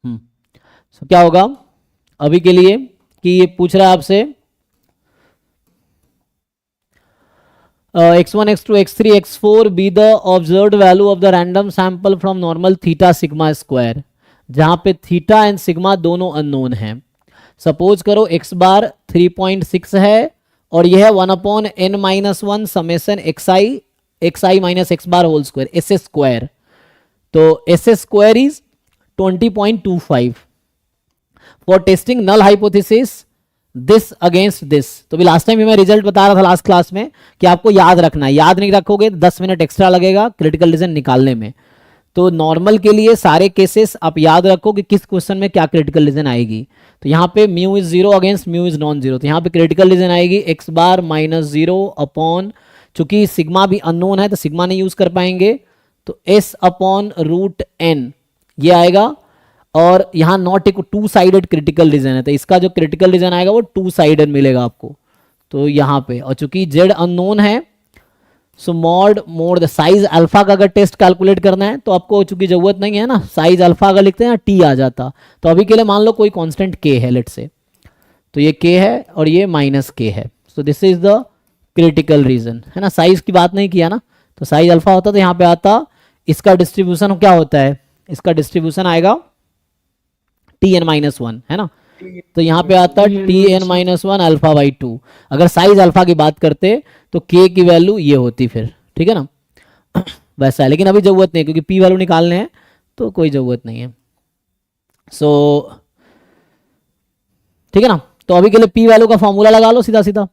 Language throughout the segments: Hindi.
क्या होगा अभी के लिए कि ये पूछ रहा है आपसे x1 x2 x3 x4 be the observed value of the random sample from normal theta sigma square, जहां पे थीटा एंड सिग्मा दोनों अननोन हैं। सपोज करो x बार 3.6 है और यह है 1/n-1 summation xi minus x bar whole square S square. तो S square is 20.25 for testing null hypothesis this against this. तो भी लास्ट टाइम मैं रिजल्ट बता रहा था लास्ट क्लास में कि आपको याद रखना है, याद नहीं रखोगे 10 मिनट एक्स्ट्रा लगेगा क्रिटिकल रीजन निकालने में। तो नॉर्मल के लिए सारे केसेस आप याद रखो कि किस क्वेश्चन में क्या क्रिटिकल रीजन आएगी। तो यहाँ पे mu is 0 against mu is non zero, तो यहाँ पे क्रिटिकल रीजन आएगी x बार माइनस 0 अपॉन, चूंकि सिग्मा भी अननोन है तो सिग्मा नहीं यूज कर पाएंगे, तो s अपॉन रूट n ये आएगा। और यहाँ नॉट एक टू साइडेड क्रिटिकल रीजन है तो इसका जो क्रिटिकल रीजन आएगा वो टू साइडेड मिलेगा आपको। तो यहाँ पे और चूंकि z अननोन है सो मॉड द साइज अल्फा का अगर टेस्ट कैलकुलेट करना है तो आपको चूंकि जरूरत नहीं है ना, साइज अल्फा अगर लिखते हैं ना t आ जाता। तो अभी के लिए मान लो कोई कांस्टेंट k है लेट से, तो ये k है और ये माइनस k है। सो this is the critical reason है ना, साइज की बात नहीं किया ना। तो साइज अल्फा होता तो यहाँ पे आता, इसका डिस्ट्रीब्यूशन क्या होता है, इसका डिस्ट्रीब्यूशन आएगा tn-1 है ना, तो यहाँ पे आता tn-1 अल्फा बाई 2। अगर साइज अल्फा की बात करते तो k की वैल्यू ये होती फिर, ठीक है ना वैसा है। लेकिन अभी जरूरत नहीं क्योंकि p वैल्यू निकालने हैं तो कोई जरूरत नहीं है। सो ठीक है ना, तो अभी के लिए p वैल्यू का फॉर्मूला लगा लो सीधा सीधा।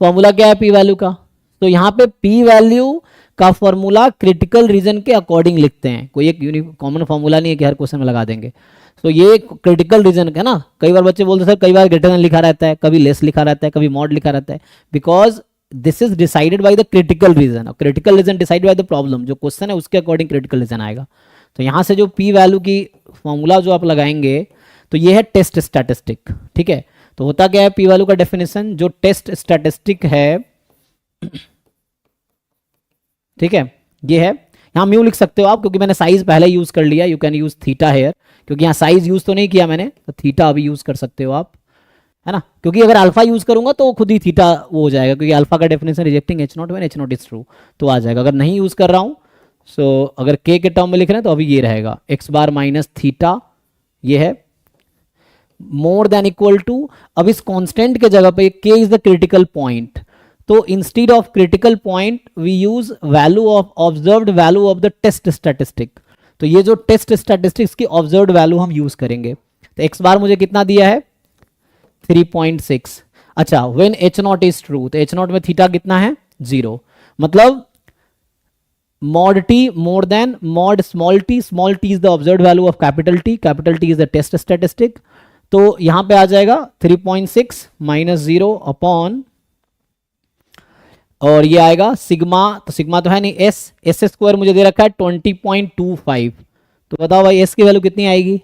फॉर्मूला क्या है p वैल्यू का, तो यहाँ पे p वैल्यू का फॉर्मूला क्रिटिकल रीजन के अकॉर्डिंग लिखते हैं, कोई एक कॉमन फॉर्मूला नहीं है कि हर क्वेश्चन में लगा देंगे। तो ये क्रिटिकल रीजन है ना, कई बार बच्चे बोलते सर कई बार ग्रेटर देन लिखा रहता है, कभी लेस लिखा रहता है, कभी मॉड लिखा रहता है, because this is decided by the critical reason. Critical reason decide by the problem, जो क्वेश्चन है उसके अकॉर्डिंग क्रिटिकल रीजन आएगा। तो यहाँ से जो p वैल्यू की फॉर्मूला जो आप लगाएंगे तो ये है टेस्ट स्टैटिस्टिक, ठीक है। तो होता क्या है p वैल्यू का डेफिनेशन, जो टेस्ट स्टैटिस्टिक है ठीक है ये है, यहाँ म्यू लिख सकते हो आप क्योंकि मैंने साइज पहले यूज कर लिया, you can use theta here, क्योंकि यहाँ साइज यूज तो नहीं किया मैंने, तो थीटा अभी यूज कर सकते हो आप, है ना। क्योंकि अगर अल्फा यूज करूंगा तो खुद ही थीटा वो हो जाएगा, क्योंकि अल्फा का definition rejecting h0 when h0 is true तो आ जाएगा। अगर नहीं यूज कर रहा हूं सो अगर k के टर्म में लिख रहे हैं तो अभी ये रहेगा x बार माइनस थीटा, ये है मोर देन इक्वल टू, अब इस कांस्टेंट के जगह पे k is the critical point, तो instead of critical point we use value of observed value of the test statistic. तो ये जो टेस्ट स्टैटिस्टिक्स की ऑब्जर्व्ड वैल्यू हम यूज करेंगे। तो x बार मुझे कितना दिया है 3.6। अच्छा व्हेन h0 इज ट्रू, तो h0 में थीटा कितना है 0, मतलब mod t more than mod small t is the observed value of capital T is the test statistic. तो यहां पे आ जाएगा 3.6 माइनस 0 अपॉन, और ये आएगा सिग्मा, तो सिग्मा तो है नहीं एस स्क्वायर मुझे दे रखा है 20.25, तो बताओ भाई एस की वैल्यू कितनी आएगी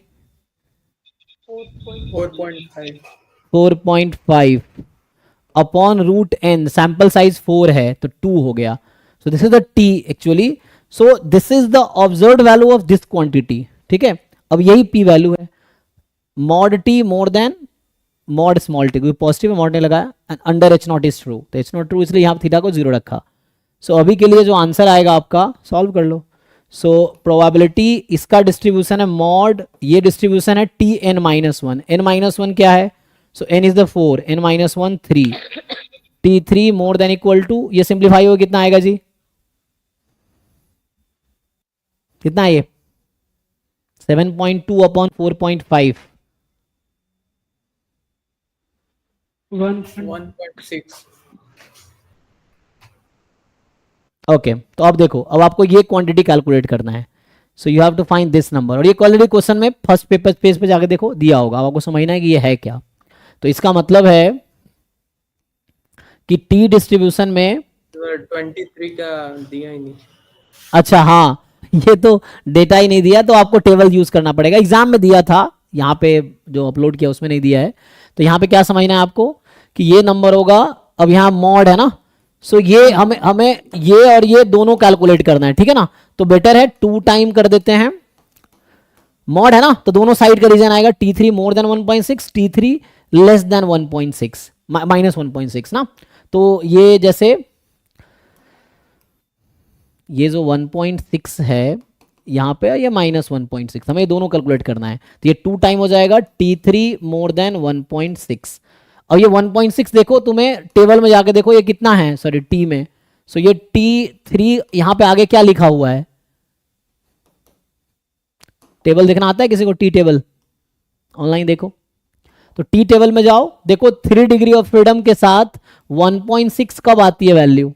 4.5 upon root n, sample size 4 है तो 2 हो गया। So this is the T actually, so this is the observed value of this quantity, ठीक है। अब यही पी वैल्यू है, mod T more than mod small T, क्योंकि पॉजिटिव में मॉड नहीं लगाया, and under h0 is true, तो h0 ट्रू इसलिए यहाँ थीटा को 0 रखा। सो अभी के लिए जो आंसर आएगा आपका सॉल्व कर लो। सो प्रोबेबिलिटी इसका डिस्ट्रीब्यूशन है मॉड, ये डिस्ट्रीब्यूशन है tn-1, n-1 क्या है, so n is the 4, n-1 3, t3 more than equal to, ये सिंप्लीफाई हो कितना आएगा जी, कितना है ये 7.2 अपॉन 4.5 1.6। ओके तो अब देखो, अब आपको ये क्वांटिटी कैलकुलेट करना है। So you have to find this number, और ये ऑलरेडी क्वेश्चन में फर्स्ट पेपर पेज पे जाके देखो दिया होगा, अब आपको समझना है कि ये है क्या। तो इसका मतलब है कि टी डिस्ट्रीब्यूशन में 23 का दिया ही नहीं। अच्छा हाँ, ये तो डेटा ही नहीं दिया, तो आपको टेबल यूज करना पड़ेगा, एग्जाम में दिया था, यहाँ पे जो अपलोड किया उसमें नहीं दिया है। तो यहाँ पे क्या समझना है आपको कि ये नंबर होगा, अब यहाँ मॉड है ना, सो ये हमें ये और ये दोनों कैलकुलेट करना है, ठीक है ना। तो बेटर है 2 टाइम कर देते हैं मॉड है ना, तो दोनों साइड का रीजन आएगा T3 more then 1.6, T3 less than 1.6 minus 1.6 ना। तो ये जैसे ये जो 1.6 है यहाँ पे, ये माइनस 1.6, हमें दोनों कैलकुलेट करना है। तो ये 2 टाइम हो जाएगा T3 मोर देन 1.6। और ये 1.6 देखो, तुम्हें टेबल में जाके देखो ये कितना है, सॉरी T में। सो ये T3 यहाँ पे आगे क्या लिखा हुआ है, टेबल देखना आता है किसी को? टी टेबल ऑनलाइन देखो, तो टी टेबल में जाओ, देखो 3 डिग्री ऑफ फ्रीडम के साथ 1.6 कब आती है वैल्यू?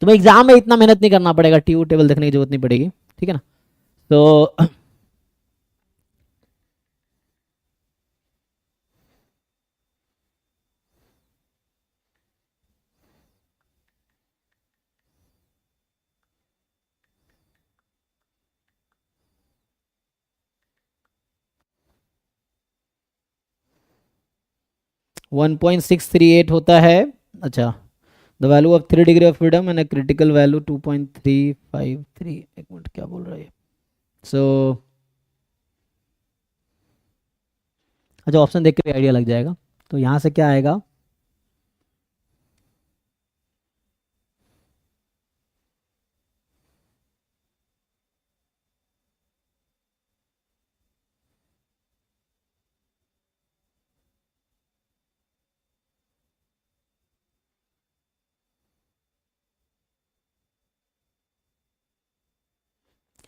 तुम्हें एग्जाम में इतना मेहनत नहीं करना पड़ेगा, टी टेबल देखने की जरूरत नहीं पड़ेगी, ठीक है ना। तो 1.638 होता है। अच्छा, the value of 3 degree of freedom and a critical value 2.353। एक मिनट, क्या बोल रहा है? सो अच्छा, ऑप्शन देख के आइडिया लग जाएगा। तो यहाँ से क्या आएगा,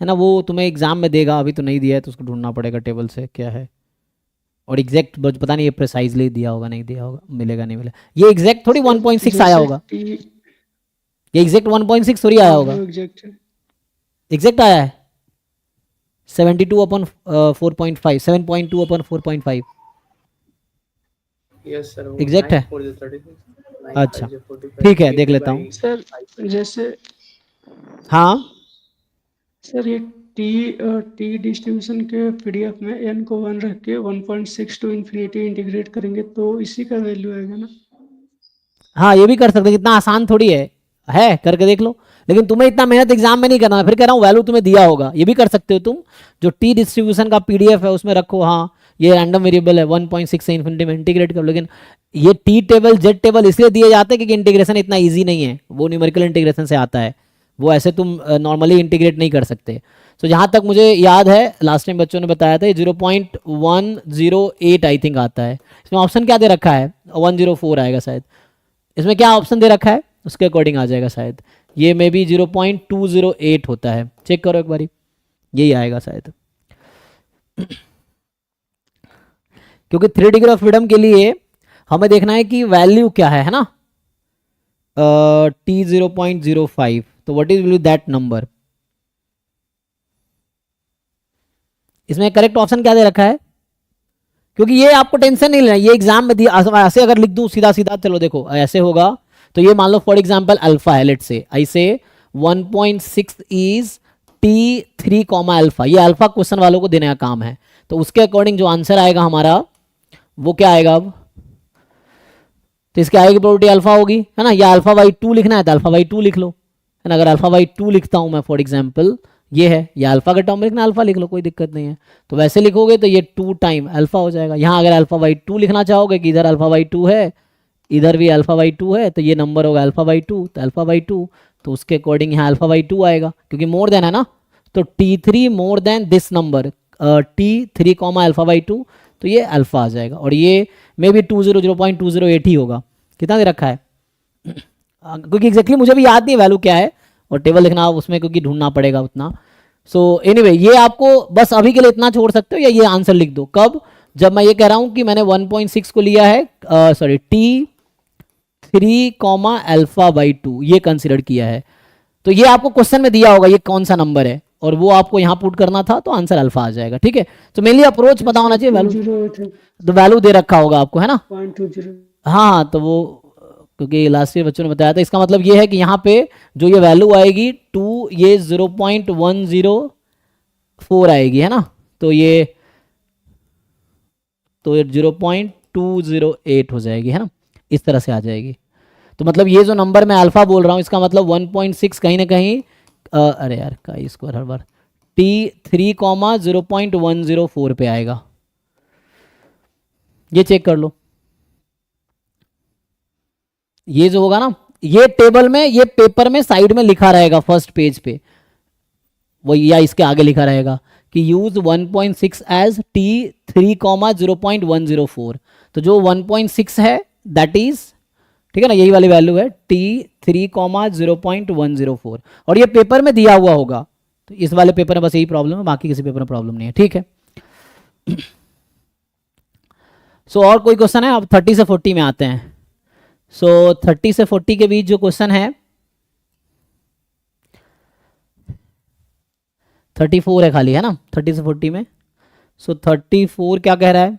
है ना, वो तुम्हें एग्जाम में देगा, अभी तो नहीं दिया है तो उसको ढूंढना पड़ेगा टेबल से क्या है। और एग्जैक्ट पता नहीं ये प्रिसाइजली दिया होगा, नहीं दिया होगा, मिलेगा नहीं मिलेगा। ये एग्जैक्ट थोड़ी 1.6 आया होगा, ये एग्जैक्ट 1.6 थोड़ी आया होगा, एग्जैक्ट आया है 72 अपन 4.5, 7.2 अपन 4.5 यस सर, वो एग्जैक्ट है। 9 अच्छा ठीक है, देख लेता हूँ। सर जैसे हाँ सर ये टी डिस्ट्रीब्यूशन के पीडीएफ में n को 1 रख के 1.6 टू इन्फिनिटी इंटीग्रेट करेंगे तो इसी का वैल्यू आएगा ना। हाँ, ये भी कर सकते हैं, इतना आसान थोड़ी है करके देख लो। लेकिन तुम्हें इतना मेहनत एग्जाम में नहीं करना, फिर कह रहा हूँ वैल्यू तुम्हें दिया होगा, ये भी कर सकते हो तुम। जो टी डिस्ट्रीब्यूशन का पीडीएफ है उसमें रखो, हाँ ये रैंडम वेरिएबल है 1.6 से इन्फिनिटी में इंटीग्रेट करो। लेकिन ये टी टेबल जेड टेबल इसलिए दिए जाते हैं क्योंकि इंटीग्रेशन इतना ईजी नहीं है, वो न्यूमेरिकल इंटीग्रेशन से आता है, वो ऐसे तुम नॉर्मली इंटीग्रेट नहीं कर सकते। तो जहाँ तक मुझे याद है लास्ट टाइम बच्चों ने बताया था 0.108 आई थिंक आता है। इसमें ऑप्शन क्या दे रखा है? 104 आएगा शायद। इसमें क्या ऑप्शन दे रखा है उसके अकॉर्डिंग आ जाएगा शायद। ये मे बी 0.208 होता है, चेक करो एक बारी, यही आएगा शायद। क्योंकि 3 डिग्री ऑफ फ्रीडम के लिए हमें देखना है कि वैल्यू क्या है ना, T 0.05, तो what is will that number. इसमें करेक्ट ऑप्शन क्या दे रखा है? क्योंकि ये आपको टेंशन नहीं लेना, ये एग्जाम में दिया, ऐसे अगर लिख दूं सीधा सीधा, चलो देखो ऐसे होगा, तो ये मान लो फॉर एग्जांपल अल्फा है, लेट से ऐसे 1.6 इज T3 कॉमा अल्फा, ये अल्फा क्वेश्चन वालों को देने का काम है। तो उसके अकॉर्डिंग जो आंसर आएगा हमारा वो क्या आएगा अब, तो इसकी आएगी प्रोबेबिलिटी अल्फा होगी, है ना। या अल्फा बाई 2 लिखना है तो अल्फा बाई 2 लिख लो, है ना। अगर अल्फा बाई 2 लिखता हूं मैं फॉर एग्जाम्पल, ये है, या अल्फा का टर्म लिखना अल्फा लिख लो, कोई दिक्कत नहीं है। तो वैसे लिखोगे तो ये 2 टाइम अल्फा हो जाएगा। यहाँ अगर अल्फा बाई 2 लिखना चाहोगे कि इधर अल्फा बाई 2 है, इधर भी अल्फा बाई 2 है, तो ये नंबर होगा अल्फा बाई 2, तो अल्फा बाई 2, तो उसके अकॉर्डिंग यहाँ अल्फा बाई 2 आएगा क्योंकि मोर देन है ना। तो T3 more then this number T3 comma alpha by 2, तो ये अल्फा आ जाएगा। और ये मे बी 0.208 ही होगा। कितना दे रखा है? क्योंकि एग्जैक्टली मुझे भी याद नहीं वैल्यू क्या है, और टेबल लिखना उसमें क्योंकि ढूंढना पड़ेगा उतना। सो एनीवे ये आपको बस अभी के लिए इतना छोड़ सकते हो, या ये आंसर लिख दो कब, जब मैं ये कह रहा हूं कि मैंने 1.6 को लिया है, sorry T3 comma alpha by 2 ये कंसिडर किया है, तो ये आपको क्वेश्चन में दिया होगा ये कौन सा नंबर है, और वो आपको यहाँ पुट करना था, तो आंसर अल्फा आ जाएगा। ठीक है, तो मेनली अप्रोच पता होना चाहिए, वैल्यू तो वैल्यू दे रखा होगा आपको, है ना। 0.20 हाँ, तो वो क्योंकि लास्ट ईयर बच्चों ने बताया था, इसका मतलब ये है कि यहाँ पे जो ये वैल्यू आएगी 2, ये 0.104 आएगी, है ना। तो ये तो 0.208 हो जाएगी, है ना, इस तरह से आ जाएगी। तो मतलब ये जो नंबर मैं अल्फा बोल रहा हूँ इसका मतलब 1.6 कहीं ना कहीं अरे यार का स्क्वायर हर बार T3, 0.104 पे आएगा। ये चेक कर लो, ये जो होगा ना, ये टेबल में, ये पेपर में साइड में लिखा रहेगा फर्स्ट पेज पे, वो या इसके आगे लिखा रहेगा कि यूज 1.6 एज T3, 0.104। तो जो 1.6 है दैट इज, ठीक है ना, यही वाली वैल्यू है T3, 0.104, और ये पेपर में दिया हुआ होगा। तो इस वाले पेपर में बस यही प्रॉब्लम है, बाकी किसी पेपर में प्रॉब्लम नहीं है, ठीक है। सो और कोई क्वेश्चन है? अब 30 से 40 में आते हैं। सो 30 से 40 के बीच जो क्वेश्चन है 34 है खाली, है ना 30 से 40 में। सो 34 क्या कह रहा है?